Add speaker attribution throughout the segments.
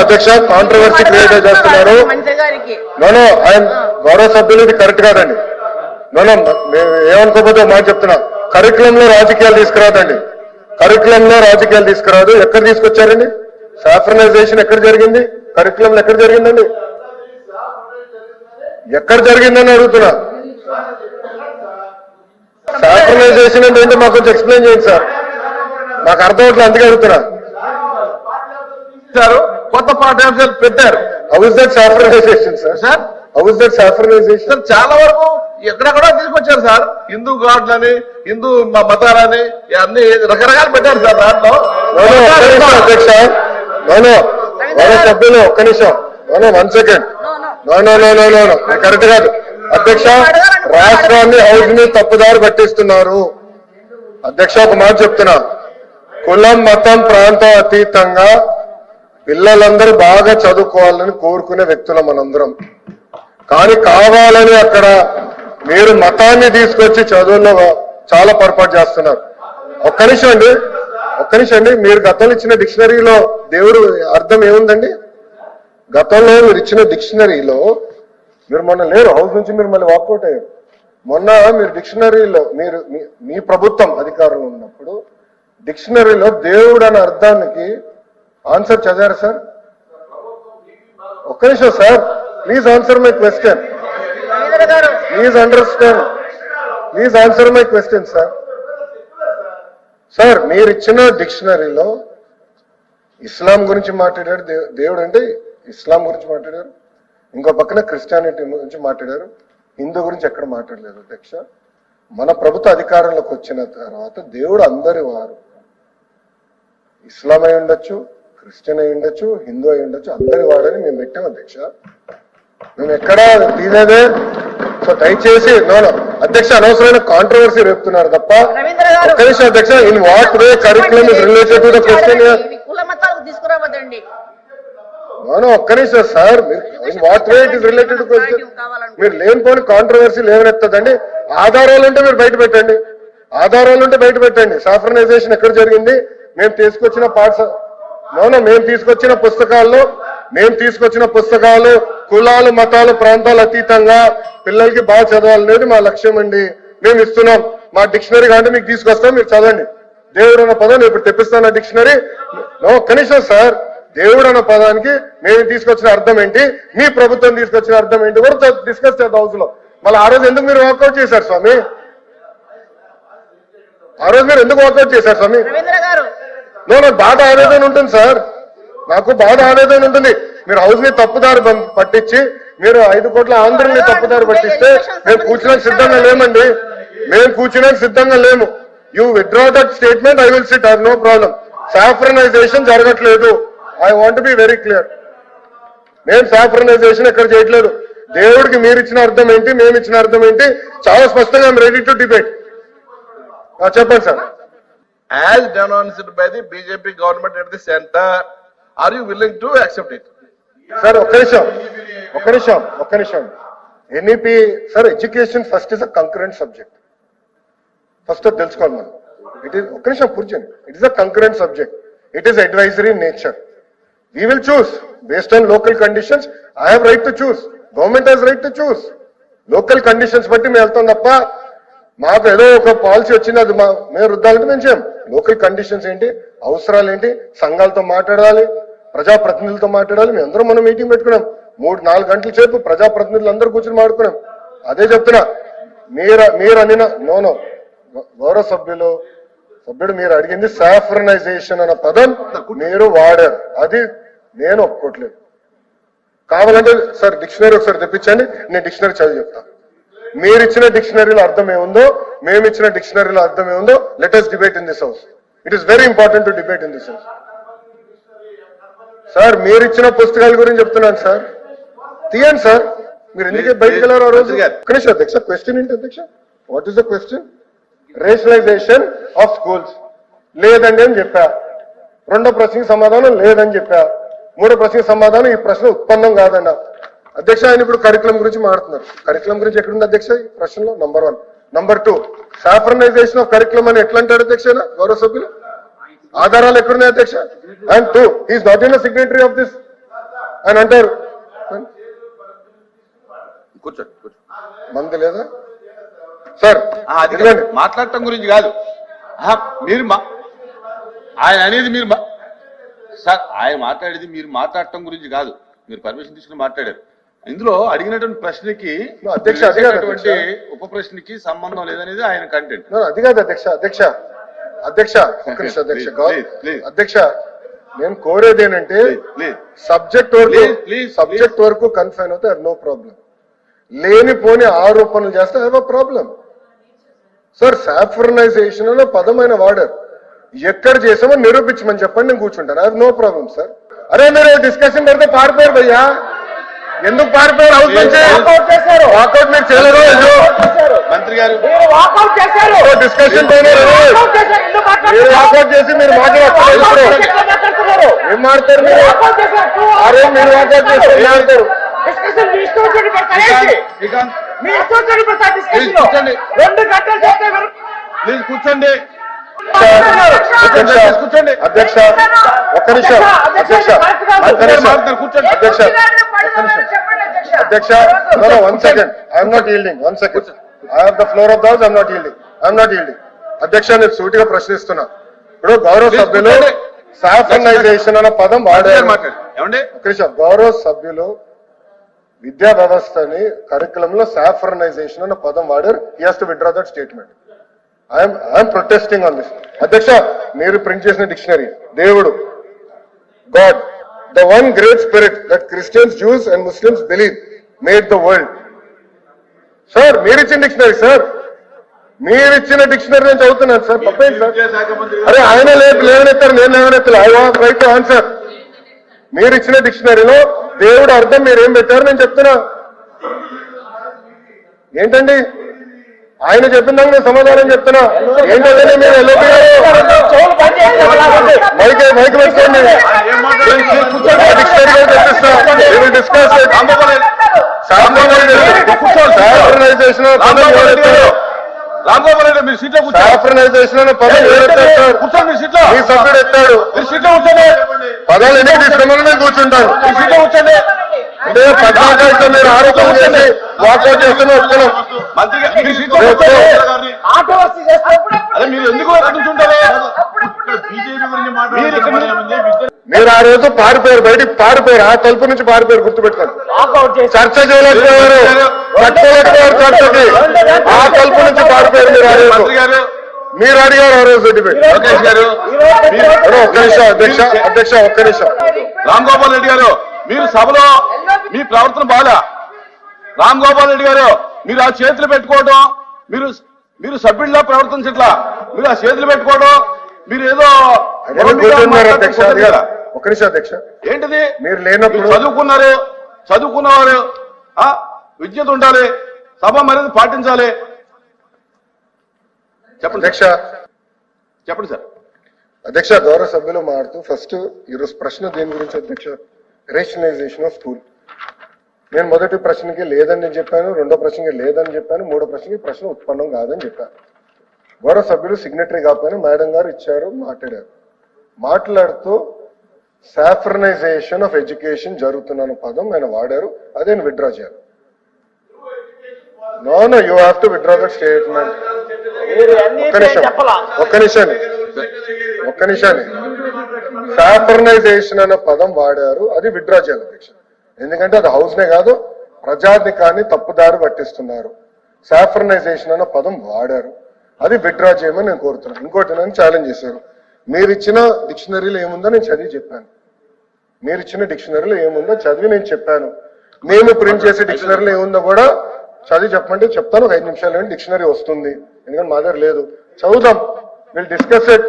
Speaker 1: అధ్యక్ష controversy create చేస్తున్నారు. ఆయన గౌరవ సభ్యులు ఇది కరెక్ట్ కాదండి. ఏమనుకోకపోతే మాట చెప్తున్నా, కరికులంలో రాజకీయాలు తీసుకురాదండి. కరికులంలో రాజకీయాలు తీసుకురాదు. ఎక్కడ తీసుకొచ్చారండి? సాఫ్రనైజేషన్ ఎక్కడ జరిగింది? కరికులంలో ఎక్కడ జరిగిందండి? ఎక్కడ జరిగిందని అడుగుతున్నా. సాఫ్రనైజేషన్ అంటే మాకు కొంచెం ఎక్స్ప్లెయిన్ చేయండి సార్, నాకు అర్థం అవుతుంది, అందుకే అడుగుతున్నా.
Speaker 2: కొత్త పాఠ్యాంశాలు పెట్టారు.
Speaker 1: How is that saffronisation sir? How is that saffronisation?
Speaker 2: చాలా వరకు ఎక్కడెక్కడ తీసుకొచ్చారు సార్. హిందూ గాడ్లని, హిందూ మతాలని అన్ని రకరకాలు పెట్టారు సార్. దాంట్లో
Speaker 1: అధ్యక్ష సభ్యులు ఒక్క నిమిషం, 1 సెకండ్. కరెక్ట్ కాదు అధ్యక్ష. రాష్ట్రాన్ని హౌస్ ని తప్పుదారి పట్టిస్తున్నారు అధ్యక్ష. ఒక మాట చెప్తున్నా, కులం మతం ప్రాంతం అతీతంగా పిల్లలందరూ బాగా చదువుకోవాలని కోరుకునే వ్యక్తులం మనందరం. కానీ కావాలని అక్కడ మీరు మతాన్ని తీసుకొచ్చి చదువుల్లో చాలా పొరపాటు చేస్తున్నారు. ఒక్క నిమిషం అండి. మీరు గతంలో ఇచ్చిన డిక్షనరీలో దేవుడు అర్థం ఏముందండి? గతంలో మీరు ఇచ్చిన డిక్షనరీలో మీరు మొన్న లేరు, హౌస్ నుంచి మీరు మళ్ళీ వాకౌట్ అయ్యారు. మొన్న మీరు డిక్షనరీలో మీ ప్రభుత్వం అధికారంలో ఉన్నప్పుడు డిక్షనరీలో దేవుడు అనే అర్థానికి ఆన్సర్ చదివారు సార్? ఒక్క నిమిషం sir, please answer my question. Please understand, please answer my question sir. Sir మీరు ఇచ్చిన డిక్షనరీలో ఇస్లాం గురించి మాట్లాడారు, దేవుడు అంటే ఇస్లాం గురించి మాట్లాడారు. ఇంకో పక్కన క్రిస్టియానిటీ గురించి మాట్లాడారు, హిందూ గురించి ఎక్కడ మాట్లాడలేదు అధ్యక్ష. మన ప్రభుత్వ అధికారంలోకి వచ్చిన తర్వాత దేవుడు అందరి వారు, ఇస్లాం అయి ఉండొచ్చు, క్రిస్టియన్ అయి ఉండొచ్చు, హిందూ అయి ఉండొచ్చు, అందరి వాడని మేము పెట్టాం అధ్యక్ష. మేము ఎక్కడా తీసేదే. సో దయచేసి అధ్యక్ష అనవసరమైన కాంట్రవర్సీ రేపుతున్నారు తప్ప. ఒక్క నిమిషం అధ్యక్ష, in what way curriculum is related to the question? ఒక్క నిమిషం sir, in what way it is related to question? మీరు లేనిపోని కాంట్రవర్సీ లేవనెత్తదండి. ఆధారాలు ఉంటే మీరు బయట పెట్టండి, ఆధారాలు ఉంటే బయట పెట్టండి. సాఫ్రనైజేషన్ ఎక్కడ జరిగింది? మేము తీసుకొచ్చిన మేము తీసుకొచ్చిన పుస్తకాలు కులాలు మతాలు ప్రాంతాలు అతీతంగా పిల్లలకి బాగా చదవాలనేది మా లక్ష్యం అండి. మేము ఇస్తున్నాం. మా డిక్షనరీ అంటే మీకు తీసుకొస్తాం, మీరు చదవండి. దేవుడు అన్న పదం ఇప్పుడు తెప్పిస్తాను డిక్షనరీ. కనీసం సార్, దేవుడు అన్న పదానికి మేము తీసుకొచ్చిన అర్థం ఏంటి, మీ ప్రభుత్వం తీసుకొచ్చిన అర్థం ఏంటి కూడా డిస్కస్ చేద్దాం హౌస్ లో. మళ్ళీ ఆ రోజు ఎందుకు మీరు వాకౌట్ చేశారు స్వామి? ఆ రోజు మీరు ఎందుకు వాకౌట్ చేశారు స్వామి? నాకు బాధ ఆవేదన ఉంటుంది సార్, నాకు బాధ ఆవేదన ఉంటుంది. మీరు హౌస్ ని తప్పుదారి పట్టించి మీరు 5 కోట్ల ఆంధ్రుల్ని తప్పుదారి పట్టిస్తే మేము కూర్చున్నాక సిద్ధంగా లేమండి. మేము కూర్చున్నాక సిద్ధంగా లేము. You withdraw that statement, I will sit, I have no problem. Saffronization జరగట్లేదు. I want be very clear. మేము సాఫ్రనైజేషన్ ఎక్కడ చేయట్లేదు. దేవుడికి మీరు ఇచ్చిన అర్థం ఏంటి, మేము ఇచ్చిన అర్థం ఏంటి చాలా స్పష్టంగా ఐఎమ్ రెడీ టు డిబేట్. చెప్పండి sir.
Speaker 2: As denounced by the BJP government at the center, are you willing to accept it?
Speaker 1: Sir ఒక్క నిమిషం. NEP sir, education first is a concurrent subject. First అది తెలుసుకోవాలి మనం. ఇట్ ఈస్ ఒక్క నిమిషం పూర్చండి. It is a concurrent subject. It is advisory in nature. We will choose based on local conditions. I have right to choose, government has right to choose. Local conditions బట్టి మేము వెళ్తాం తప్ప మాకు ఏదో ఒక పాలసీ వచ్చింది అది మేము రుద్దాలంటే మేము చేయం. లోకల్ కండిషన్స్ ఏంటి, అవసరాలు ఏంటి, సంఘాలతో మాట్లాడాలి, ప్రజాప్రతినిధులతో మాట్లాడాలి. మేము అందరం మనం మీటింగ్ పెట్టుకున్నాం. 3-4 గంటల సేపు ప్రజాప్రతినిధులు అందరూ కూర్చొని మాట్లాడుకున్నాం. అదే చెప్తున్నా. మీరు అనిన గౌరవ సభ్యుడు మీరు అడిగింది సాఫ్రనైజేషన్ అన్న పదం మీరు వాడారు, అది నేను ఒప్పుకోవట్లేదు. కావాలంటే సార్ డిక్షనరీ ఒకసారి తెప్పించండి, నేను డిక్షనరీ చదివి చెప్తాను. మీరు ఇచ్చిన డిక్షనరీలో అర్థం ఏముందో, మేము ఇచ్చిన డిక్షనరీలో అర్థం ఏముందో, let us debate in this house. It is very important to debate in this house. Sir మీరు ఇచ్చిన పుస్తకాల గురించి చెప్తున్నాను సార్, తీయండి సార్. మీరు ఎందుకే బయటకు వెళ్ళారు ఆ రోజు? కనీసం అధ్యక్ష క్వశ్చన్ ఏంటి అధ్యక్ష? What is the question? Rationalization of schools లేదండి అని చెప్పా. 2వ ప్రశ్నకి సమాధానం లేదని చెప్పా. 3వ ప్రశ్నకి సమాధానం ఈ ప్రశ్న ఉత్పన్నం కాదన్నా. అధ్యక్ష ఆయన ఇప్పుడు కరికులం గురించి మాట్లాడుతున్నారు. కరికులం గురించి ఎక్కడుంది అధ్యక్ష ఈ ప్రశ్నలో? Number 1. Number 2, saffronisation of curriculum అని ఎట్లా అంటారు అధ్యక్ష గౌరవ సభ్యులు? ఆధారాలు ఎక్కడున్నాయి అధ్యక్ష? And 2, is not in the signatory of this ఆయన అంటారు
Speaker 2: కూర్చోండి కూర్చోండి.
Speaker 1: మంది లేదా సార్
Speaker 2: అది
Speaker 1: ఇదిగోండి.
Speaker 2: మాట్లాడటం గురించి కాదు మీరు ఆయన అనేది మీరు సార్ ఆయన మాట్లాడేది మీరు మాట్లాడటం గురించి కాదు. మీరు పర్మిషన్ తీసుకుని మాట్లాడారు. ఇందులో అడిగినటువంటి ప్రశ్నకి
Speaker 1: అధ్యక్ష, అది కాదు
Speaker 2: అడిగినటువంటి ఉప ప్రశ్నకి సంబంధం లేదనేది ఆయన కంటెంట్.
Speaker 1: అది కాదు అధ్యక్ష. అధ్యక్ష అధ్యక్ష ఒక్క నిమిషం అధ్యక్ష. అధ్యక్ష నేను కోరేది ఏంటంటే సబ్జెక్ట్ వరకు కన్ఫైన్ అవుతే నో ప్రాబ్లం. లేనిపోని ఆరోపణలు చేస్తే have a problem. Sir saffronization అనే పదమైన వాడారు. ఎక్కడ చేసామో నిరూపించమని చెప్పండి, నేను కూర్చుంటాను. I have no problem sir. అరే మీరు డిస్కషన్ పెడితే పారిపోయారు భయ్యా. ఎందుకు పారిపోయారు? హౌస్ నుంచి వాకౌట్ మీరు చేయలేదు.
Speaker 2: మంత్రి గారు
Speaker 1: డిస్కషన్ మీరు వాకౌట్ చేసి మీరు మాట్లాడతారు. ఏం మాట్లాడతారు మీరు? అరే మీరు వాకౌట్ చేస్తారు మాట్లాడతారు.
Speaker 2: ప్లీజ్ కూర్చోండి.
Speaker 1: కూర్చోండి అధ్యక్ష. ఒక్క నిమిషం అధ్యక్ష.
Speaker 2: కూర్చోండి
Speaker 1: అధ్యక్ష అధ్యక్ష one second. I'm not yielding. One second. I have the floor of the house. I'm not yielding. అధ్యక్ష నేను సూటిగా ప్రశ్నిస్తున్నా. ఇప్పుడు గౌరవ సభ్యులు సాఫ్రనైజేషన్ అన్న పదం వాడారు. ఒక్క నిమిషం. గౌరవ సభ్యులు విద్యా వ్యవస్థని కరికులం లో సాఫ్రనైజేషన్ అన్న పదం వాడారు. He has to withdraw that statement. I'm protesting on this. అధ్యక్ష మీరు ప్రింట్ చేసిన డిక్షనరీ దేవుడు God the one great spirit that Christians, Jews and Muslims believe made the world. Sir మీరిచ్చిన డిక్షనరీ సార్, మీరిచ్చిన డిక్షనరీ నేను చదువుతున్నాను సార్. తప్పేంటి sir? అరే ఆయన లేవనెత్తారు, నేను లేవనెత్తాను. I want right to answer. మీరిచ్చిన డిక్షనరీలో దేవుడు అర్థం మీరేం పెట్టారు నేను చెప్తున్నా. ఏంటండి ఆయన చెప్పిన దానికి నేను సమాధానం చెప్తున్నా. ఏంటంటే మీరు మైక్ పెట్టుకోండి. డిస్కస్ సాఫ్రనైజేషన్
Speaker 2: రాంగోపాల్ రెడ్డి మీరు సీట్లో
Speaker 1: సాఫ్రనైజేషన్ అనే పదం ఎవరెత్తారు?
Speaker 2: కూర్చోండి సీట్లో.
Speaker 1: మీ సభ్యుడు ఎత్తాడు.
Speaker 2: మీరు సీట్లో కూర్చోండి.
Speaker 1: పదాలు ఎన్ని తీసుకున్నాను నేను కూర్చుంటాను.
Speaker 2: మీరు సీట్లో కూర్చోండి.
Speaker 1: అంటే పద్నాలుగు మీరు ఆరోపణ చేసి వాకౌట్ చేస్తున్నా వస్తున్నాం.
Speaker 2: మంత్రి గారు మీరు సీట్లో కూర్చోండి. అదే మీరు ఎందుకు కూర్చుంటారు?
Speaker 1: మీరు ఆ రోజు పారిపోయారు, బయటికి పారిపోయారు. ఆ తలుపు నుంచి పారిపోయారు, గుర్తుపెట్టుకోండి. చర్చ చేయలేకపోయారు, కట్టుకోలేకపోయారు చర్చకి. ఆ తలుపు నుంచి పారిపోయారు మీరు ఆ రోజు. మీరు అడిగారు ఆ రోజు డిబేట్.
Speaker 2: లోకేష్ గారు
Speaker 1: ఒక్క నిమిషం అధ్యక్ష. అధ్యక్ష ఒక్క నిమిషం.
Speaker 2: రామ్ గోపాల్ రెడ్డి గారు మీరు సభలో మీ ప్రవర్తన బాగా. రామ్ గోపాల్ రెడ్డి గారు మీరు ఆ చేతులు పెట్టుకోవడం, మీరు సభ్యుల్లా ప్రవర్తించట్లా. మీరు ఆ చేతులు పెట్టుకోవడం, మీరు ఏదో
Speaker 1: అధ్యక్ష. ఒక్క నిమిషం అధ్యక్ష.
Speaker 2: ఏంటిది?
Speaker 1: మీరు లేనప్పుడు
Speaker 2: చదువుకున్నవారు విద్యత ఉండాలి, సభ మర్యాద పాటించాలి. చెప్పండి
Speaker 1: అధ్యక్ష.
Speaker 2: చెప్పండి సార్.
Speaker 1: అధ్యక్ష గౌరవ సభ్యులు మాట్లాడుతూ ఫస్ట్ ఈరోజు ప్రశ్న దేని గురించి అధ్యక్ష? Rationalization of school. నేను మొదటి ప్రశ్నకి లేదని నేను చెప్పాను, రెండో ప్రశ్నకి లేదని చెప్పాను, మూడో ప్రశ్నకి ప్రశ్న ఉత్పన్నం కాదని చెప్పాను. గౌరవ సభ్యులు సిగ్నటరీ కాకపోయినా మేడం గారు ఇచ్చారు, మాట్లాడారు. మాట్లాడుతూ సాఫ్రనైజేషన్ ఆఫ్ ఎడ్యుకేషన్ జరుగుతున్న పదం ఆయన వాడారు. అదే నేను విత్డ్రా చేయాలి. No you have to withdraw that statement. ఒక్క నిమిషాన్ని సాఫ్రనైజేషన్ అనే పదం వాడారు, అది విత్డ్రా చేయాలి అధ్యక్ష. ఎందుకంటే అది హౌస్ నే కాదు, ప్రజాధికాన్ని తప్పుదారి పట్టిస్తున్నారు. సాఫ్రనైజేషన్ అన్న పదం వాడారు, అది విత్డ్రా చేయమని నేను కోరుతున్నాను. ఇంకోటి నన్ను ఛాలెంజ్ చేశారు. మీరు ఇచ్చిన డిక్షనరీలో ఏముందో నేను చదివి చెప్పాను. మీరు ఇచ్చిన డిక్షనరీలో ఏముందో చదివి నేను చెప్పాను. మేము ప్రింట్ చేసే డిక్షనరీలో ఏముందో కూడా చదివి చెప్పమంటే చెప్తాను. ఒక 5 నిమిషాలు డిక్షనరీ వస్తుంది, ఎందుకంటే మా దగ్గర లేదు. చదువుదాం, విల్ డిస్కస్ ఇట్.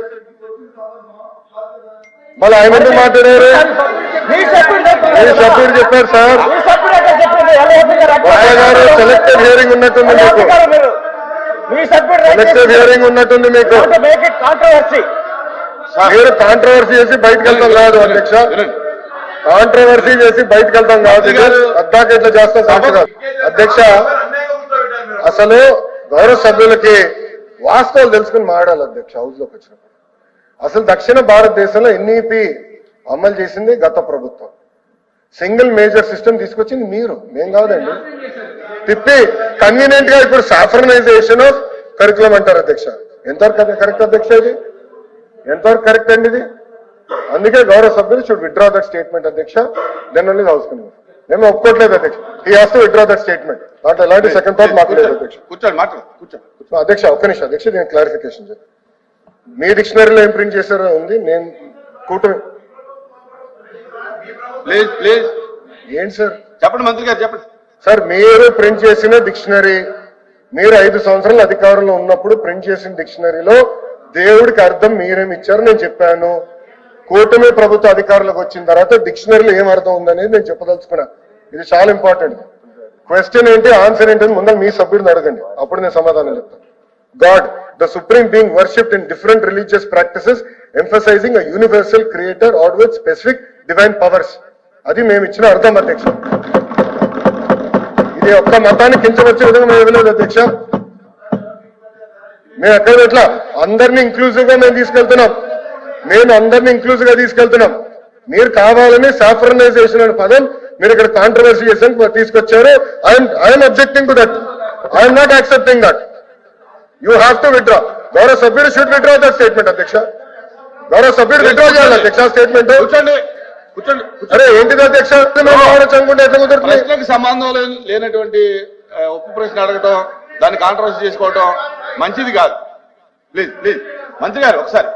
Speaker 1: మళ్ళీ ఆయన ఎందుకు మాట్లాడారు? సభ్యుడు చెప్పారు సార్. గారు సెలెక్టెడ్ హియరింగ్ ఉన్నట్టుంది మీకు. సెలెక్టెడ్ హియరింగ్ ఉన్నట్టుంది మీకు. మీరు కాంట్రవర్సీ చేసి బయటకు వెళ్తాం కాదు అధ్యక్ష. కాంట్రవర్సీ చేసి బయటకు వెళ్తాం కాదు. అద్దాక ఇట్లా చేస్తాం సాక్షి కాదు అధ్యక్ష. అసలు గౌరవ సభ్యులకి వాస్తవాలు తెలుసుకుని మాట్లాడాలి అధ్యక్ష. హౌస్ లోకి వచ్చినప్పుడు అసలు దక్షిణ భారతదేశంలో ఎన్ఈపి అమలు చేసింది గత ప్రభుత్వం. సింగిల్ మేజర్ సిస్టమ్ తీసుకొచ్చింది మీరు, మేం కాదండి. తిప్పి కన్వీనియంట్ గా ఇప్పుడు సాఫ్రనైజేషన్ ఆఫ్ కరికులం అంటారు అధ్యక్ష. ఎంతవరకు కరెక్ట్ అధ్యక్ష? ఇది ఎంతవరకు కరెక్ట్ అండి ఇది? అందుకే గౌరవ సభ్యులు షుడ్ విత్డ్రా దట్ స్టేట్మెంట్ అధ్యక్ష. Then only house can move. మేము ఒప్పుకోవట్లేదు అధ్యక్ష. He has to withdraw that statement. దాంట్లో ఎలాంటి సెకండ్ థాట్ మాకు లేదు అధ్యక్ష.
Speaker 2: కూర్చోండి, మాట్లాడు, కూర్చో.
Speaker 1: అధ్యక్ష ఒక్క నిమిషం అధ్యక్ష, నేను క్లారిఫికేషన్ చెప్తాను. మీ డిక్షనరీలో ఏం ప్రింట్ చేశారో ఉంది, నేను కూటమి.
Speaker 2: ప్లీజ్ ప్లీజ్
Speaker 1: ఏంటి సార్?
Speaker 2: చెప్పండి మంత్రి గారు, చెప్పండి
Speaker 1: సార్. మీరు ప్రింట్ చేసిన డిక్షనరీ, మీరు 5 సంవత్సరాలు అధికారంలో ఉన్నప్పుడు ప్రింట్ చేసిన డిక్షనరీలో దేవుడికి అర్థం మీరేమి ఇచ్చారో నేను చెప్పాను. కూటమి ప్రభుత్వ అధికారులకు వచ్చిన తర్వాత డిక్షనరీలో ఏం అర్థం ఉందనేది నేను చెప్పదలుచుకున్నా. ఇది చాలా ఇంపార్టెంట్. క్వశ్చన్ ఏంటి, ఆన్సర్ ఏంటి ముందు మీ సభ్యుడిని అడగండి, అప్పుడు నేను సమాధానం చెప్తాను. God, the supreme being worshipped in different religious practices, emphasizing a universal creator or with specific divine powers. అది మేము ఇచ్చిన అర్థం అధ్యక్ష. ఇది ఒక్క మతాన్ని కించవచ్చే విధంగా మేము ఇవ్వలేదు అధ్యక్ష. మేము ఎక్కడ ఎట్లా అందరినీ ఇంక్లూజివ్ గా మేము తీసుకెళ్తున్నాం. మీరు కావాలని సాఫ్రనైజేషన్ అనే పదం మీరు ఇక్కడ కాంట్రవర్సీ చేసాను తీసుకొచ్చారు. I'm objecting to that. I'm not accepting that. You have to withdraw. గౌరవ సభ్యుడు షుడ్ విత్డ్రా దట్ స్టేట్మెంట్ అధ్యక్ష. గౌరవ సభ్యుడు విత్డ్రా చేయాలి అధ్యక్ష స్టేట్మెంట్.
Speaker 2: కూర్చోండి, కూర్చోండి.
Speaker 1: అరే ఏంటిది అధ్యక్ష? చంగుంటే ఎట్లా కుదురుతుంది?
Speaker 2: ప్రశ్నకు సంబంధం లేనటువంటి ఉప్పు ప్రశ్న అడగటం, దాన్ని కాంట్రవర్సీ చేసుకోవటం మంచిది కాదు. ప్లీజ్ ప్లీజ్ మంత్రి గారు ఒకసారి